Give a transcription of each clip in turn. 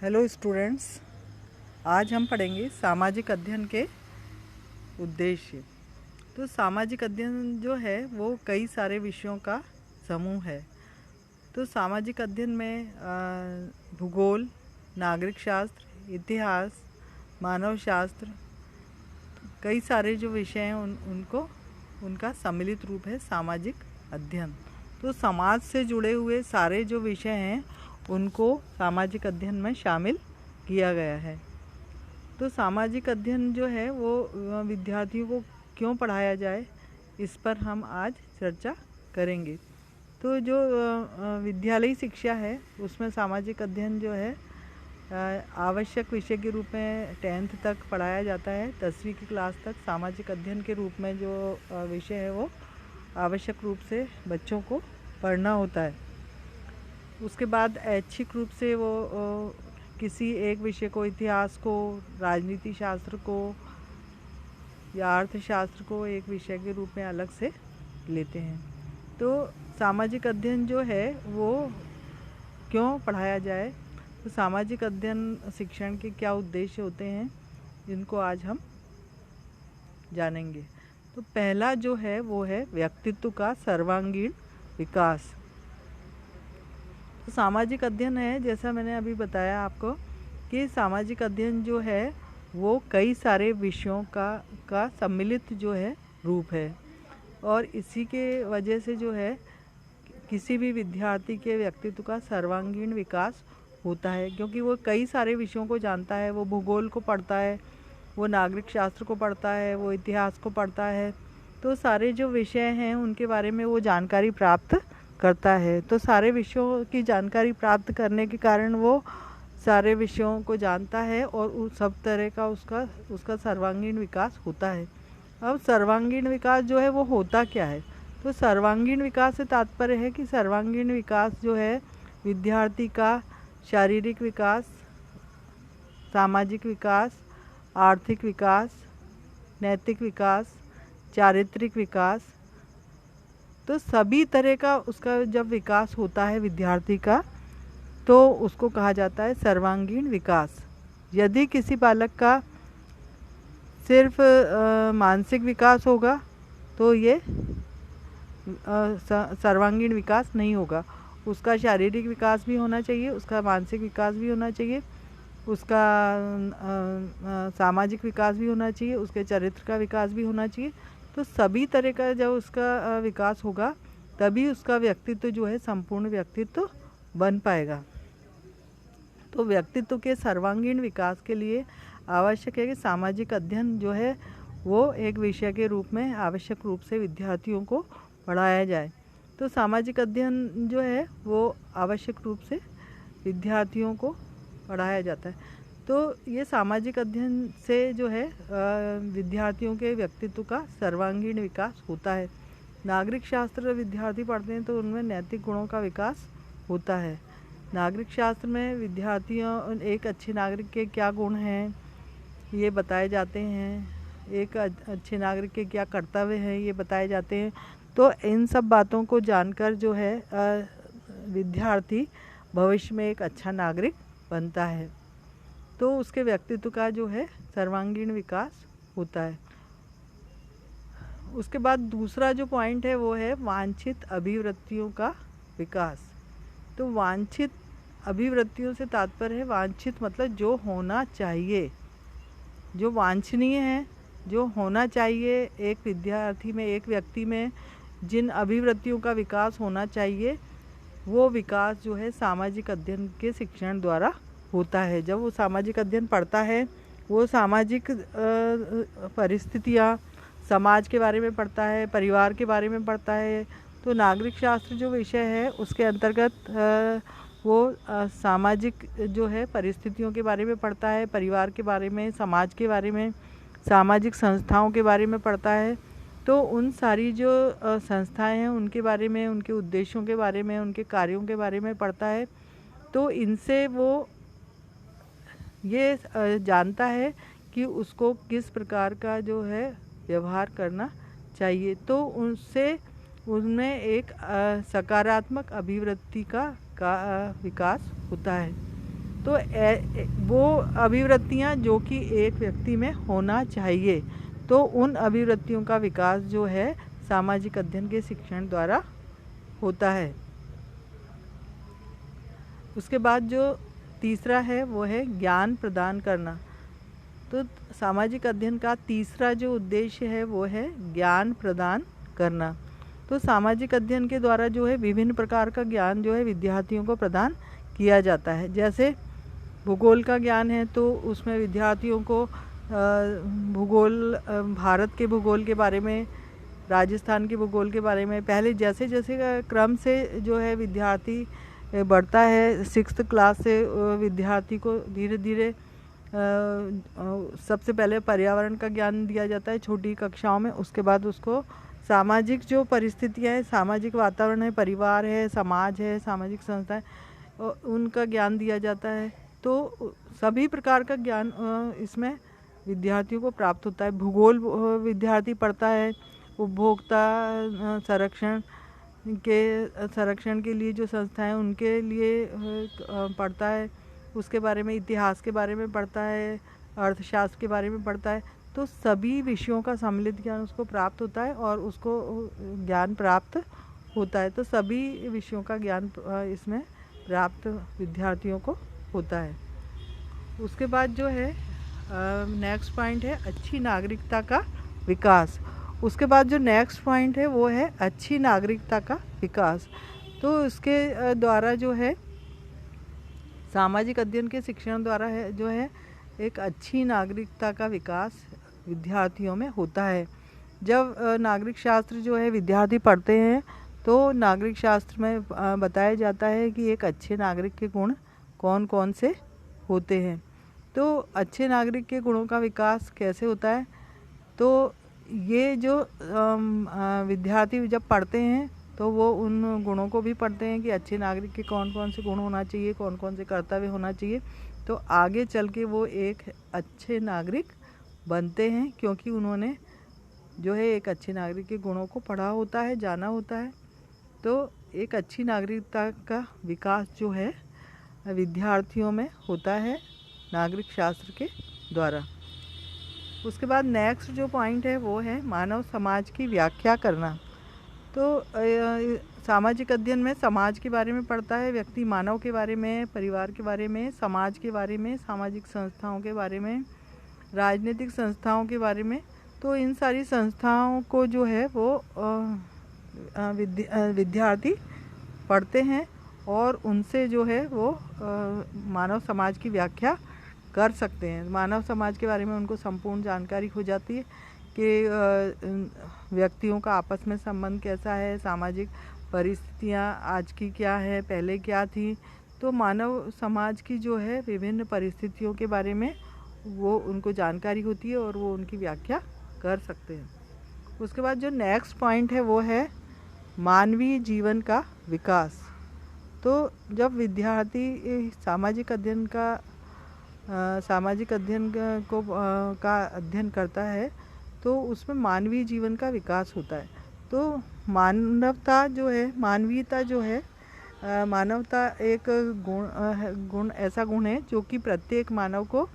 Hello students, आज हम पढ़ेंगे सामाजिक अध्ययन के उद्देश्य। तो सामाजिक अध्ययन जो है वो कई सारे विषयों का समूह है। तो सामाजिक अध्ययन में भूगोल, नागरिक शास्त्र, इतिहास, मानव शास्त्र, कई सारे जो विषय हैं उनका सम्मिलित रूप है सामाजिक अध्ययन। तो समाज से जुड़े हुए सारे जो विषय हैं उनको सामाजिक अध्ययन में शामिल किया गया है। तो सामाजिक अध्ययन जो है वो विद्यार्थियों को क्यों पढ़ाया जाए, इस पर हम आज चर्चा करेंगे। तो जो विद्यालयी शिक्षा है उसमें सामाजिक अध्ययन जो है आवश्यक विषय के रूप में 10th तक पढ़ाया जाता है। 10वीं की क्लास तक सामाजिक अध्ययन के रूप में जो विषय है वो आवश्यक रूप से बच्चों को पढ़ना होता है। उसके बाद ऐच्छिक रूप से वो किसी एक विषय को, इतिहास को, राजनीति शास्त्र को या अर्थशास्त्र को एक विषय के रूप में अलग से लेते हैं। तो सामाजिक अध्ययन जो है वो क्यों पढ़ाया जाए, तो सामाजिक अध्ययन शिक्षण के क्या उद्देश्य होते हैं, इनको आज हम जानेंगे। तो पहला जो है वो है व्यक्तित्व का सर्वांगीण विकास। तो सामाजिक अध्ययन है, जैसा मैंने अभी बताया आपको कि सामाजिक अध्ययन जो है वो कई सारे विषयों का सम्मिलित जो है रूप है, और इसी के वजह से जो है किसी भी विद्यार्थी के व्यक्तित्व का सर्वांगीण विकास होता है, क्योंकि वो कई सारे विषयों को जानता है। वो भूगोल को पढ़ता है, वो नागरिक शास्त्र को पढ़ता है, वो इतिहास को पढ़ता है। तो सारे जो विषय हैं उनके बारे में वो जानकारी प्राप्त करता है। तो सारे विषयों की जानकारी प्राप्त करने के कारण वो सारे विषयों को जानता है और उस सब तरह का उसका सर्वांगीण विकास होता है। अब सर्वांगीण विकास जो है वो होता क्या है, तो सर्वांगीण विकास से तात्पर्य है कि सर्वांगीण विकास जो है विद्यार्थी का शारीरिक विकास, सामाजिक विकास, आर्थिक विकास, नैतिक विकास, चारित्रिक विकास, तो सभी तरह का उसका जब विकास होता है विद्यार्थी का, तो उसको कहा जाता है सर्वांगीण विकास। यदि किसी बालक का सिर्फ मानसिक विकास होगा तो ये सर्वांगीण विकास नहीं होगा। उसका शारीरिक विकास भी होना चाहिए, उसका मानसिक विकास भी होना चाहिए, उसका सामाजिक विकास भी होना चाहिए, उसके चरित्र का विकास भी होना चाहिए। तो सभी तरह का जब उसका विकास होगा तभी उसका व्यक्तित्व जो है संपूर्ण व्यक्तित्व बन पाएगा। तो व्यक्तित्व के सर्वांगीण विकास के लिए आवश्यक है कि सामाजिक अध्ययन जो है वो एक विषय के रूप में आवश्यक रूप से विद्यार्थियों को पढ़ाया जाए। तो सामाजिक अध्ययन जो है वो आवश्यक रूप से विद्यार्थियों को पढ़ाया जाता है। तो ये सामाजिक अध्ययन से जो है विद्यार्थियों के व्यक्तित्व का सर्वांगीण विकास होता है। नागरिक शास्त्र विद्यार्थी पढ़ते हैं तो उनमें नैतिक गुणों का विकास होता है। नागरिक शास्त्र में विद्यार्थियों एक अच्छे नागरिक के क्या गुण हैं ये बताए जाते हैं, एक अच्छे नागरिक के क्या कर्तव्य हैं ये बताए जाते हैं। तो इन सब बातों को जानकर जो है विद्यार्थी भविष्य में एक अच्छा नागरिक बनता है। तो उसके व्यक्तित्व का जो है सर्वांगीण विकास होता है। उसके बाद दूसरा जो पॉइंट है वो है वांछित अभिवृत्तियों का विकास। तो वांछित अभिवृत्तियों से तात्पर्य है, वांछित मतलब जो होना चाहिए, जो वांछनीय है, जो होना चाहिए एक विद्यार्थी में, एक व्यक्ति में जिन अभिवृत्तियों का विकास होना चाहिए, वो विकास जो है सामाजिक अध्ययन के शिक्षण द्वारा होता है। जब वो सामाजिक अध्ययन पढ़ता है वो सामाजिक परिस्थितियाँ, समाज के बारे में पढ़ता है, परिवार के बारे में पढ़ता है। तो नागरिक शास्त्र जो विषय है उसके अंतर्गत वो सामाजिक जो है परिस्थितियों के बारे में पढ़ता है, परिवार के बारे में, समाज के बारे में, सामाजिक संस्थाओं के बारे में पढ़ता है। तो उन सारी जो संस्थाएं हैं उनके बारे में, उनके उद्देश्यों के बारे में, उनके कार्यों के बारे में पढ़ता है। तो इनसे वो ये जानता है कि उसको किस प्रकार का जो है व्यवहार करना चाहिए। तो उनमें एक सकारात्मक अभिवृत्ति का विकास होता है। तो वो अभिवृत्तियाँ जो कि एक व्यक्ति में होना चाहिए, तो उन अभिवृत्तियों का विकास जो है सामाजिक अध्ययन के शिक्षण द्वारा होता है। उसके बाद जो तीसरा है वो है ज्ञान प्रदान करना। तो सामाजिक अध्ययन का तीसरा जो उद्देश्य है वो है ज्ञान प्रदान करना। तो सामाजिक अध्ययन के द्वारा जो है विभिन्न प्रकार का ज्ञान जो है विद्यार्थियों को प्रदान किया जाता है। जैसे भूगोल का ज्ञान है तो उसमें विद्यार्थियों को भूगोल, भारत के भूगोल के बारे में, राजस्थान के भूगोल के बारे में, पहले जैसे जैसे क्रम से जो है विद्यार्थी बढ़ता है, 6th क्लास से विद्यार्थी को धीरे धीरे सबसे पहले पर्यावरण का ज्ञान दिया जाता है छोटी कक्षाओं में। उसके बाद उसको सामाजिक जो परिस्थितियाँ हैं, सामाजिक वातावरण है, परिवार है, समाज है, सामाजिक संस्थाएं, उनका ज्ञान दिया जाता है। तो सभी प्रकार का ज्ञान इसमें विद्यार्थियों को प्राप्त होता है। भूगोल विद्यार्थी पढ़ता है उपभोक्ता संरक्षण के लिए जो संस्थाएं उनके लिए पढ़ता है, उसके बारे में, इतिहास के बारे में पढ़ता है, अर्थशास्त्र के बारे में पढ़ता है। तो सभी विषयों का सम्मिलित ज्ञान उसको प्राप्त होता है और उसको ज्ञान प्राप्त होता है। तो सभी विषयों का ज्ञान इसमें प्राप्त विद्यार्थियों को होता है। उसके बाद जो है नेक्स्ट पॉइंट है अच्छी नागरिकता का विकास। उसके बाद जो नेक्स्ट पॉइंट है वो है अच्छी नागरिकता का विकास। तो इसके द्वारा जो है सामाजिक अध्ययन के शिक्षण द्वारा है जो है एक अच्छी नागरिकता का विकास विद्यार्थियों में होता है। जब नागरिक शास्त्र जो है विद्यार्थी पढ़ते हैं तो नागरिक शास्त्र में बताया जाता है कि एक अच्छे नागरिक के गुण कौन कौन से होते हैं। तो अच्छे नागरिक के गुणों का विकास कैसे होता है, तो ये जो विद्यार्थी जब पढ़ते हैं तो वो उन गुणों को भी पढ़ते हैं कि अच्छे नागरिक के कौन कौन से गुण होना चाहिए, कौन कौन से कर्तव्य होना चाहिए। तो आगे चल के वो एक अच्छे नागरिक बनते हैं, क्योंकि उन्होंने जो है एक अच्छे नागरिक के गुणों को पढ़ा होता है, जाना होता है। तो एक अच्छी नागरिकता का विकास जो है विद्यार्थियों में होता है नागरिक शास्त्र के द्वारा। उसके बाद नेक्स्ट जो पॉइंट है वो है मानव समाज की व्याख्या करना। तो सामाजिक अध्ययन में समाज के बारे में पढ़ता है व्यक्ति, मानव के बारे में, परिवार के बारे में, समाज के बारे में, सामाजिक संस्थाओं के बारे में, राजनीतिक संस्थाओं के बारे में। तो इन सारी संस्थाओं को जो है वो विद्यार्थी पढ़ते हैं और उनसे जो है वो मानव समाज की व्याख्या कर सकते हैं। मानव समाज के बारे में उनको संपूर्ण जानकारी हो जाती है कि व्यक्तियों का आपस में संबंध कैसा है, सामाजिक परिस्थितियाँ आज की क्या है, पहले क्या थी। तो मानव समाज की जो है विभिन्न परिस्थितियों के बारे में वो उनको जानकारी होती है और वो उनकी व्याख्या कर सकते हैं। उसके बाद जो नेक्स्ट पॉइंट है वो है मानवीय जीवन का विकास। तो जब विद्यार्थी सामाजिक अध्ययन का अध्ययन करता है तो उसमें मानवीय जीवन का विकास होता है। तो मानवता जो है, मानवीयता जो है, मानवता एक गुण ऐसा गुण है जो कि प्रत्येक मानव को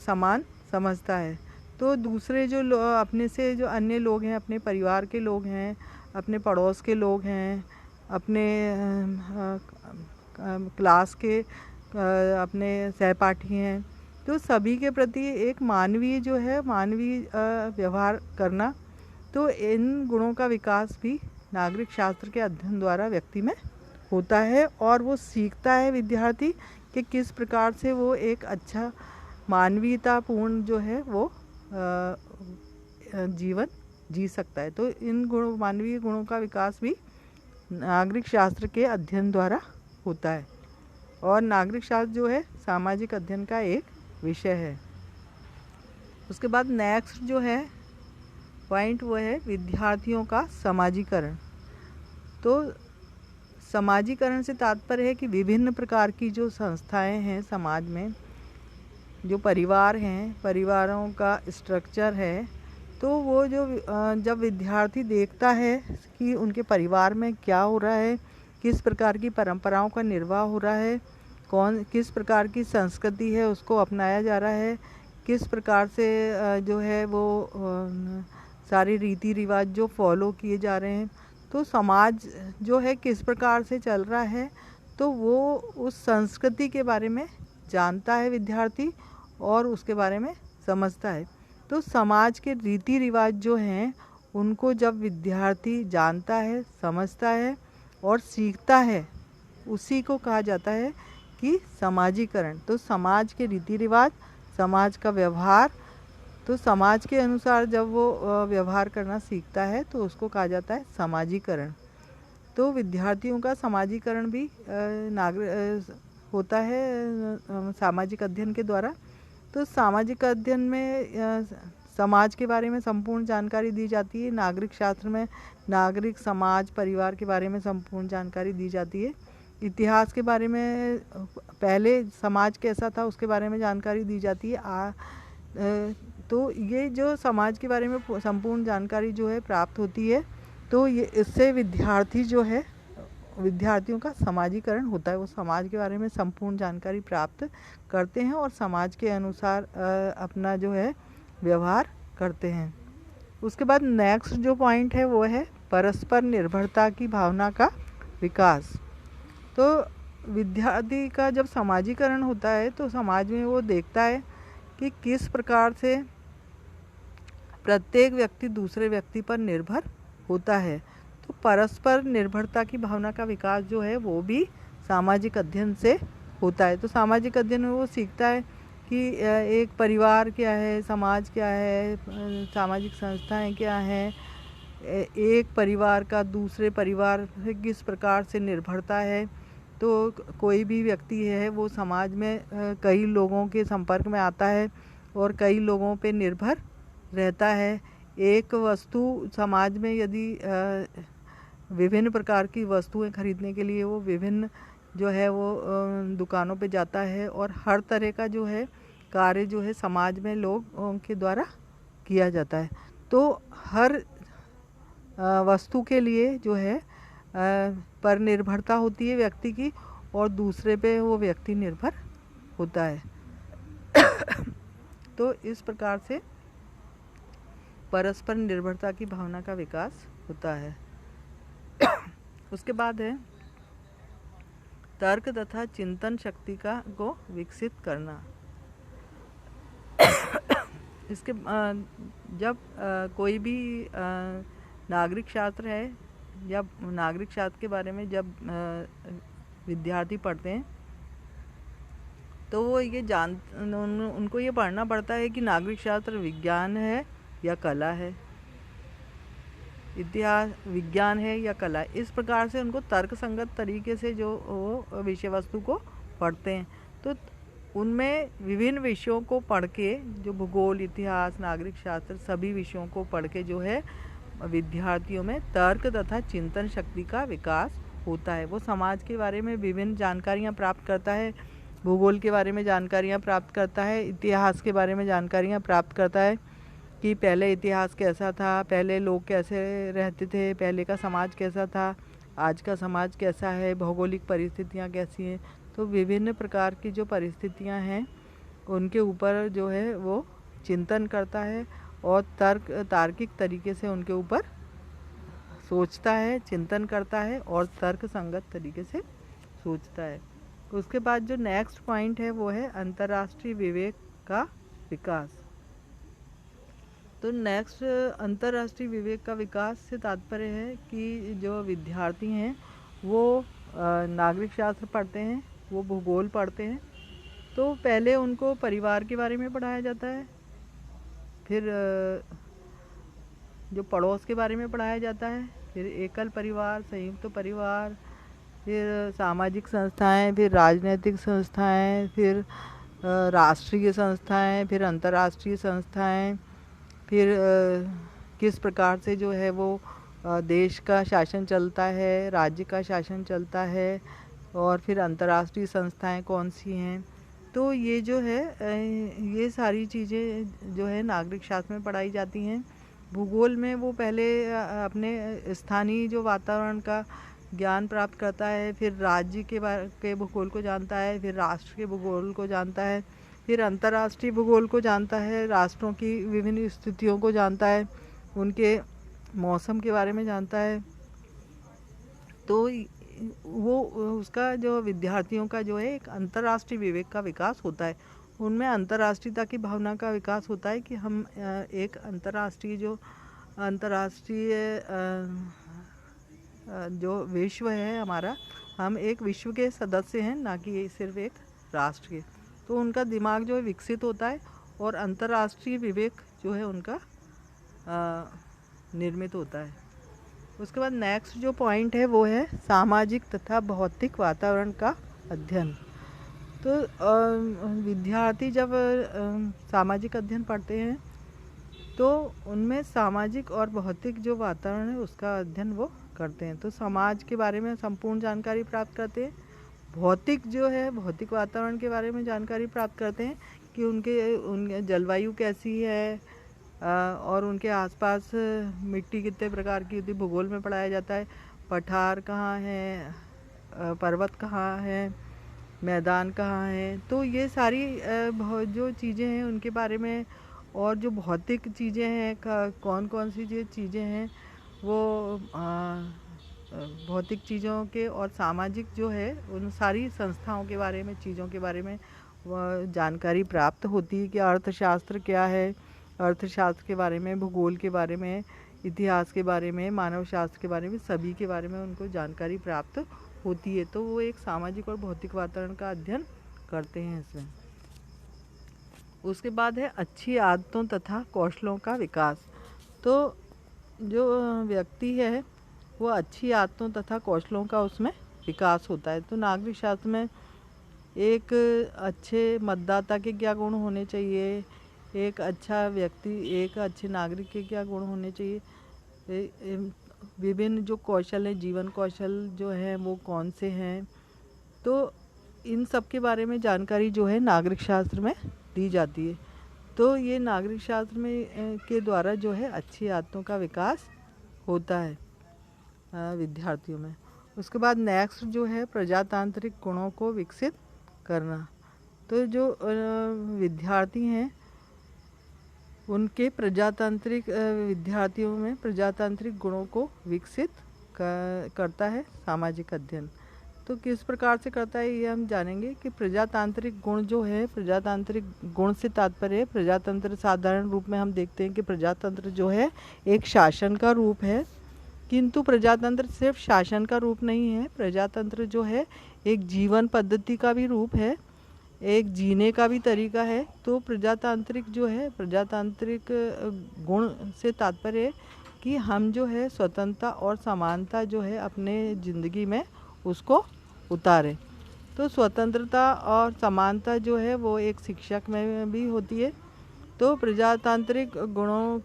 समान समझता है। तो दूसरे जो अपने से जो अन्य लोग हैं, अपने परिवार के लोग हैं, अपने पड़ोस के लोग हैं, अपने क्लास के अपने सहपाठी हैं, तो सभी के प्रति एक मानवीय जो है मानवीय व्यवहार करना। तो इन गुणों का विकास भी नागरिक शास्त्र के अध्ययन द्वारा व्यक्ति में होता है और वो सीखता है विद्यार्थी कि किस प्रकार से वो एक अच्छा मानवीयतापूर्ण जो है वो जीवन जी सकता है। तो इन मानवीय गुणों का विकास भी नागरिक शास्त्र के अध्ययन द्वारा होता है और नागरिक शास्त्र जो है सामाजिक अध्ययन का एक विषय है। उसके बाद नेक्स्ट जो है पॉइंट वो है विद्यार्थियों का समाजीकरण। तो समाजीकरण से तात्पर्य है कि विभिन्न प्रकार की जो संस्थाएं हैं समाज में, जो परिवार हैं, परिवारों का स्ट्रक्चर है, तो वो जो जब विद्यार्थी देखता है कि उनके परिवार में क्या हो रहा है, किस प्रकार की परंपराओं का निर्वाह हो रहा है, किस प्रकार की संस्कृति है उसको अपनाया जा रहा है, किस प्रकार से जो है वो सारे रीति रिवाज जो फॉलो किए जा रहे हैं, तो समाज जो है किस प्रकार से चल रहा है, तो वो उस संस्कृति के बारे में जानता है विद्यार्थी और उसके बारे में समझता है। तो समाज के रीति रिवाज जो हैं उनको जब विद्यार्थी जानता है, समझता है और सीखता है, उसी को कहा जाता है कि समाजीकरण। तो समाज के रीति रिवाज, समाज का व्यवहार, तो समाज के अनुसार जब वो व्यवहार करना सीखता है तो उसको कहा जाता है समाजीकरण। तो विद्यार्थियों का समाजीकरण भी होता है सामाजिक अध्ययन के द्वारा। तो सामाजिक अध्ययन में समाज के बारे में संपूर्ण जानकारी दी जाती है। नागरिक शास्त्र में नागरिक, समाज, परिवार के बारे में संपूर्ण जानकारी दी जाती है। इतिहास के बारे में पहले समाज कैसा था उसके बारे में जानकारी दी जाती है। तो ये जो समाज के बारे में संपूर्ण जानकारी जो है प्राप्त होती है, तो ये इससे विद्यार्थी जो है, विद्यार्थियों का समाजीकरण होता है। वो समाज के बारे में संपूर्ण जानकारी प्राप्त करते हैं और समाज के अनुसार अपना जो है व्यवहार करते हैं। उसके बाद नेक्स्ट जो पॉइंट है वो है परस्पर निर्भरता की भावना का विकास। तो विद्यार्थी का जब समाजीकरण होता है तो समाज में वो देखता है कि किस प्रकार से प्रत्येक व्यक्ति दूसरे व्यक्ति पर निर्भर होता है। तो परस्पर निर्भरता की भावना का विकास जो है वो भी सामाजिक अध्ययन से होता है। तो सामाजिक अध्ययन में वो सीखता है कि एक परिवार क्या है, समाज क्या है, सामाजिक संस्थाएं क्या हैं, एक परिवार का दूसरे परिवार से किस प्रकार से निर्भरता है। तो कोई भी व्यक्ति है वो समाज में कई लोगों के संपर्क में आता है और कई लोगों पे निर्भर रहता है। एक वस्तु समाज में यदि विभिन्न प्रकार की वस्तुएं खरीदने के लिए वो विभिन्न जो है वो दुकानों पे जाता है और हर तरह का जो है कार्य जो है समाज में लोगों के द्वारा किया जाता है। तो हर वस्तु के लिए जो है पर निर्भरता होती है व्यक्ति की और दूसरे पे वो व्यक्ति निर्भर होता है। तो इस प्रकार से परस्पर निर्भरता की भावना का विकास होता है। उसके बाद है तर्क तथा चिंतन शक्ति को विकसित करना। इसके जब कोई भी नागरिक शास्त्र है या नागरिक शास्त्र के बारे में जब विद्यार्थी पढ़ते हैं तो वो ये उनको ये पढ़ना पड़ता है कि नागरिक शास्त्र विज्ञान है या कला है, इतिहास विज्ञान है या कला। इस प्रकार से उनको तर्कसंगत तरीके से जो वो विषय वस्तु को पढ़ते हैं। तो उनमें विभिन्न विषयों को पढ़ के, जो भूगोल, इतिहास, नागरिक शास्त्र, सभी विषयों को पढ़ के जो है विद्यार्थियों में तर्क तथा चिंतन शक्ति का विकास होता है। वो समाज के बारे में विभिन्न जानकारियाँ प्राप्त करता है, भूगोल के बारे में जानकारियाँ प्राप्त करता है, इतिहास के बारे में जानकारियाँ प्राप्त करता है कि पहले इतिहास कैसा था, पहले लोग कैसे रहते थे, पहले का समाज कैसा था, आज का समाज कैसा है, भौगोलिक परिस्थितियाँ कैसी हैं। तो विभिन्न प्रकार की जो परिस्थितियाँ हैं उनके ऊपर जो है वो चिंतन करता है और तार्किक तरीके से उनके ऊपर सोचता है, चिंतन करता है और तर्क संगत तरीके से सोचता है। उसके बाद जो नेक्स्ट पॉइंट है वो है अंतर्राष्ट्रीय विवेक का विकास। तो नेक्स्ट अंतर्राष्ट्रीय विवेक का विकास से तात्पर्य है कि जो विद्यार्थी हैं वो नागरिक शास्त्र पढ़ते हैं, वो भूगोल पढ़ते हैं। तो पहले उनको परिवार के बारे में पढ़ाया जाता है, फिर जो पड़ोस के बारे में पढ़ाया जाता है, फिर एकल परिवार, संयुक्त परिवार, फिर सामाजिक संस्थाएं, फिर राजनीतिक संस्थाएं, फिर राष्ट्रीय संस्थाएं, फिर अंतर्राष्ट्रीय संस्थाएं, फिर किस प्रकार से जो है वो देश का शासन चलता है, राज्य का शासन चलता है, और फिर अंतर्राष्ट्रीय संस्थाएं कौन सी हैं। तो ये जो है ये सारी चीज़ें जो है नागरिक शास्त्र में पढ़ाई जाती हैं। भूगोल में वो पहले अपने स्थानीय जो वातावरण का ज्ञान प्राप्त करता है, फिर राज्य के भूगोल को जानता है, फिर राष्ट्र के भूगोल को जानता है, फिर अंतर्राष्ट्रीय भूगोल को जानता है, राष्ट्रों की विभिन्न स्थितियों को जानता है, उनके मौसम के बारे में जानता है। तो वो उसका जो विद्यार्थियों का जो है एक अंतर्राष्ट्रीय विवेक का विकास होता है, उनमें अंतर्राष्ट्रीयता की भावना का विकास होता है कि हम एक अंतर्राष्ट्रीय जो विश्व है हमारा, हम एक विश्व के सदस्य हैं, ना कि सिर्फ एक राष्ट्र के। तो उनका दिमाग जो है विकसित होता है और अंतर्राष्ट्रीय विवेक जो है उनका निर्मित होता है। उसके बाद नेक्स्ट जो पॉइंट है वो है सामाजिक तथा भौतिक वातावरण का अध्ययन। तो विद्यार्थी जब सामाजिक अध्ययन पढ़ते हैं तो उनमें सामाजिक और भौतिक जो वातावरण है उसका अध्ययन वो करते हैं। तो समाज के बारे में संपूर्ण जानकारी प्राप्त करते हैं, भौतिक जो है भौतिक वातावरण के बारे में जानकारी प्राप्त करते हैं कि उनके जलवायु कैसी है और उनके आसपास मिट्टी कितने प्रकार की होती है, भूगोल में पढ़ाया जाता है, पठार कहाँ है, पर्वत कहाँ है, मैदान कहाँ है। तो ये सारी जो चीज़ें हैं उनके बारे में, और जो भौतिक चीज़ें हैं कौन कौन सी जो चीज़ें हैं वो भौतिक चीज़ों के, और सामाजिक जो है उन सारी संस्थाओं के बारे में, चीज़ों के बारे में जानकारी प्राप्त होती है कि अर्थशास्त्र क्या है, अर्थशास्त्र के बारे में, भूगोल के बारे में, इतिहास के बारे में, मानव शास्त्र के बारे में, सभी के बारे में उनको जानकारी प्राप्त होती है। तो वो एक सामाजिक और भौतिक वातावरण का अध्ययन करते हैं इसमें। उसके बाद है अच्छी आदतों तथा कौशलों का विकास। तो जो व्यक्ति है वो अच्छी आदतों तथा कौशलों का उसमें विकास होता है। तो नागरिक शास्त्र में एक अच्छे मतदाता के क्या गुण होने चाहिए, एक अच्छा व्यक्ति, एक अच्छे नागरिक के क्या गुण होने चाहिए, विभिन्न जो कौशल हैं, जीवन कौशल जो हैं वो कौन से हैं, तो इन सब के बारे में जानकारी जो है नागरिक शास्त्र में दी जाती है। तो ये नागरिक शास्त्र में के द्वारा जो है अच्छी आदतों का विकास होता है विद्यार्थियों में। उसके बाद नेक्स्ट जो है प्रजातांत्रिक गुणों को विकसित करना। तो जो विद्यार्थी हैं उनके विद्यार्थियों में प्रजातांत्रिक गुणों को विकसित करता है सामाजिक अध्ययन। तो किस प्रकार से करता है ये हम जानेंगे कि प्रजातांत्रिक गुण जो है, प्रजातांत्रिक गुण से तात्पर्य है प्रजातंत्र। साधारण रूप में हम देखते हैं कि प्रजातंत्र जो है एक शासन का रूप है, किंतु प्रजातंत्र सिर्फ शासन का रूप नहीं है, प्रजातंत्र जो है एक जीवन पद्धति का भी रूप है, एक जीने का भी तरीका है। तो प्रजातांत्रिक जो है, प्रजातांत्रिक गुण से तात्पर्य है कि हम जो है स्वतंत्रता और समानता जो है अपने ज़िंदगी में उसको उतारें। तो स्वतंत्रता और समानता जो है वो एक शिक्षक में भी होती है। तो प्रजातांत्रिक गुणों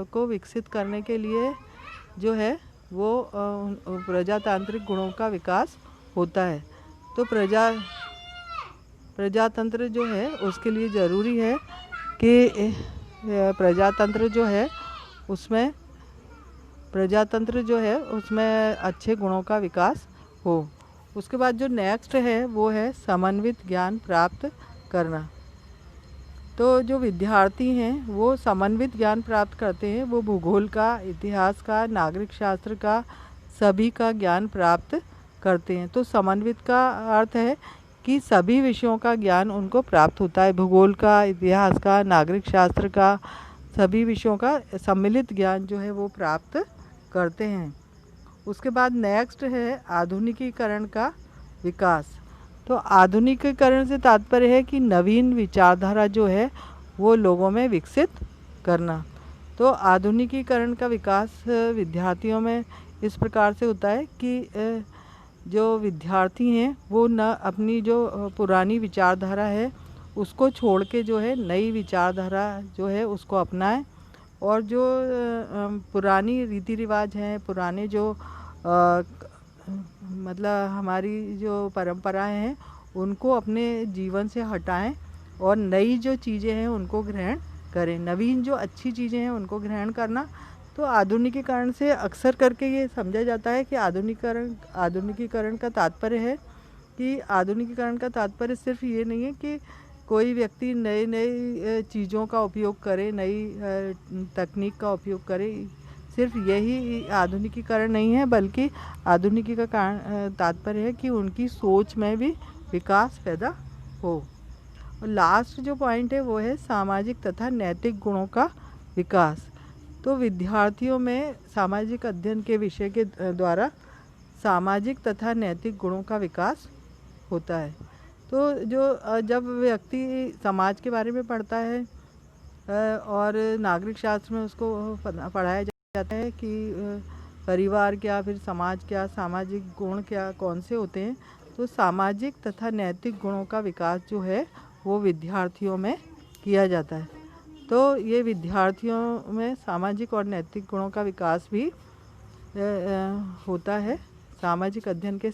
को विकसित करने के लिए जो है वो प्रजातांत्रिक गुणों का विकास होता है। तो प्रजातंत्र जो है उसके लिए ज़रूरी है कि प्रजातंत्र जो है उसमें अच्छे गुणों का विकास हो। उसके बाद जो नेक्स्ट है वो है समन्वित ज्ञान प्राप्त करना। तो जो विद्यार्थी हैं वो समन्वित ज्ञान प्राप्त करते हैं, वो भूगोल का, इतिहास का, नागरिक शास्त्र का, सभी का ज्ञान प्राप्त करते हैं। तो समन्वित का अर्थ है कि सभी विषयों का ज्ञान उनको प्राप्त होता है, भूगोल का, इतिहास का, नागरिक शास्त्र का, सभी विषयों का सम्मिलित ज्ञान जो है वो प्राप्त करते हैं। उसके बाद नेक्स्ट है आधुनिकीकरण का विकास। तो आधुनिकीकरण से तात्पर्य है कि नवीन विचारधारा जो है वो लोगों में विकसित करना। तो आधुनिकीकरण का विकास विद्यार्थियों में इस प्रकार से होता है कि जो विद्यार्थी हैं वो न अपनी जो पुरानी विचारधारा है उसको छोड़ के जो है नई विचारधारा जो है उसको अपनाएं, और जो पुरानी रीति रिवाज हैं, पुराने जो मतलब हमारी जो परंपराएं हैं उनको अपने जीवन से हटाएं और नई जो चीज़ें हैं उनको ग्रहण करें। नवीन जो अच्छी चीज़ें हैं उनको ग्रहण करना। तो आधुनिकीकरण से अक्सर करके ये समझा जाता है कि आधुनिकीकरण का तात्पर्य है कि आधुनिकीकरण का तात्पर्य सिर्फ ये नहीं है कि कोई व्यक्ति नई नई चीज़ों का उपयोग करे, नई तकनीक का उपयोग करे, सिर्फ यही आधुनिकीकरण नहीं है, बल्कि आधुनिकीकरण तात्पर्य है कि उनकी सोच में भी विकास पैदा हो। और लास्ट जो पॉइंट है वो है सामाजिक तथा नैतिक गुणों का विकास। तो विद्यार्थियों में सामाजिक अध्ययन के विषय के द्वारा सामाजिक तथा नैतिक गुणों का विकास होता है। तो जब व्यक्ति समाज के बारे में पढ़ता है और नागरिक शास्त्र में उसको पढ़ाया जाता है कि परिवार क्या, फिर समाज क्या, सामाजिक गुण क्या, कौन से होते हैं, तो सामाजिक तथा नैतिक गुणों का विकास जो है वो विद्यार्थियों में किया जाता है। तो ये विद्यार्थियों में सामाजिक और नैतिक गुणों का विकास भी होता है सामाजिक अध्ययन के